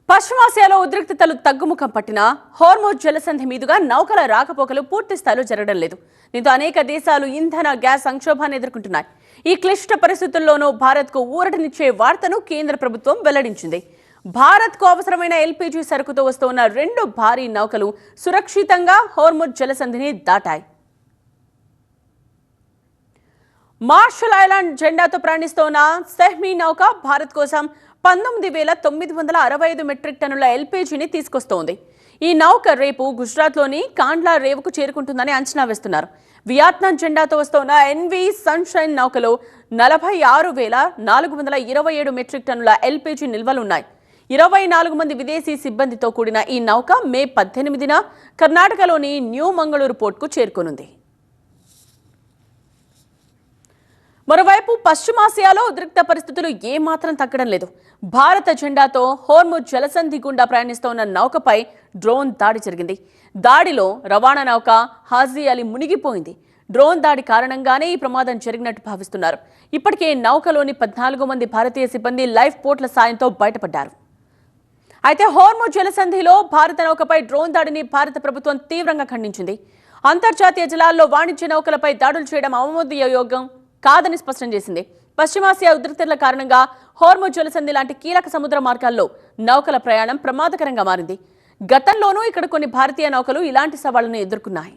పశ్చిమాసియాలో ఉద్రిక్తతలు తగ్గుముఖం పట్టిన హార్మోజ్ జలసంధి మీదుగా నౌకల రాకపోకలు పూర్తి స్థాయిలో జరగడం లేదు. దీంతో అనేక దేశాలు ఇంధన గ్యాస్ సంక్షోభాన్ని ఎదుర్కొంటున్నాయి. ఈ క్లిష్ట పరిస్థితుల్లోనూ భారత్కు ఊరటనిచ్చే వార్తను కేంద్ర ప్రభుత్వం వెల్లడించింది. భారత్కు అవసరమైన ఎల్పీజీ సరుకుతో వస్తున్న 2 భారీ నౌకలు సురక్షితంగా హార్మోజ్ జలసంధిని దాటాయి. మార్షల్ ఐలాండ్ జెండాతో ప్రయాణిస్తోన్న సెహ్మీ నౌక భారత్ కోసం 19,965 మెట్రిక్ టన్నుల ఎల్పీజీని తీసుకొస్తోంది. ఈ నౌక రేపు గుజరాత్లోని కాండ్లా రేవుకు చేరుకుంటుందని అంచనా వేస్తున్నారు. వియత్నాం జెండాతో వస్తోన్న ఎన్వి సన్షైన్ నౌకలో 46,427 మెట్రిక్ టన్నుల ఎల్పీజీ నిల్వలున్నాయి. 24 మంది విదేశీ సిబ్బందితో కూడిన ఈ నౌక మే 18న కర్ణాటకలోని న్యూ మంగళూరు పోర్టుకు చేరుకోనుంది. మరోవైపు పశ్చిమాసియాలో ఉద్రిక్త పరిస్థితులు ఏమాత్రం తగ్గడం లేదు. భారత జెండాతో హార్మోజ్ జలసంధి గుండా ప్రయాణిస్తోన్న నౌకపై డ్రోన్ దాడి జరిగింది. దాడిలో రవాణా నౌక హాజీ అలీ మునిగిపోయింది. డ్రోన్ దాడి కారణంగానే ఈ ప్రమాదం జరిగినట్టు భావిస్తున్నారు. ఇప్పటికే నౌకలోని 14 మంది భారతీయ సిబ్బంది లైఫ్ బోట్ల సాయంతో బయటపడ్డారు. అయితే హార్మోజ్ జలసంధిలో భారత నౌకపై డ్రోన్ దాడిని భారత ప్రభుత్వం తీవ్రంగా ఖండించింది. అంతర్జాతీయ జలాల్లో వాణిజ్య నౌకలపై దాడులు చేయడం ఆమోదయోగ్యం కాదని స్పష్టం చేసింది. పశ్చిమాసియా ఉద్రిక్తతల కారణంగా హార్మోజ్ జలసంధి లాంటి కీలక సముద్ర మార్గాల్లో నౌకల ప్రయాణం ప్రమాదకరంగా మారింది. గతంలోనూ ఇక్కడ కొన్ని భారతీయ నౌకలు ఇలాంటి సవాళ్లను ఎదుర్కొన్నాయి.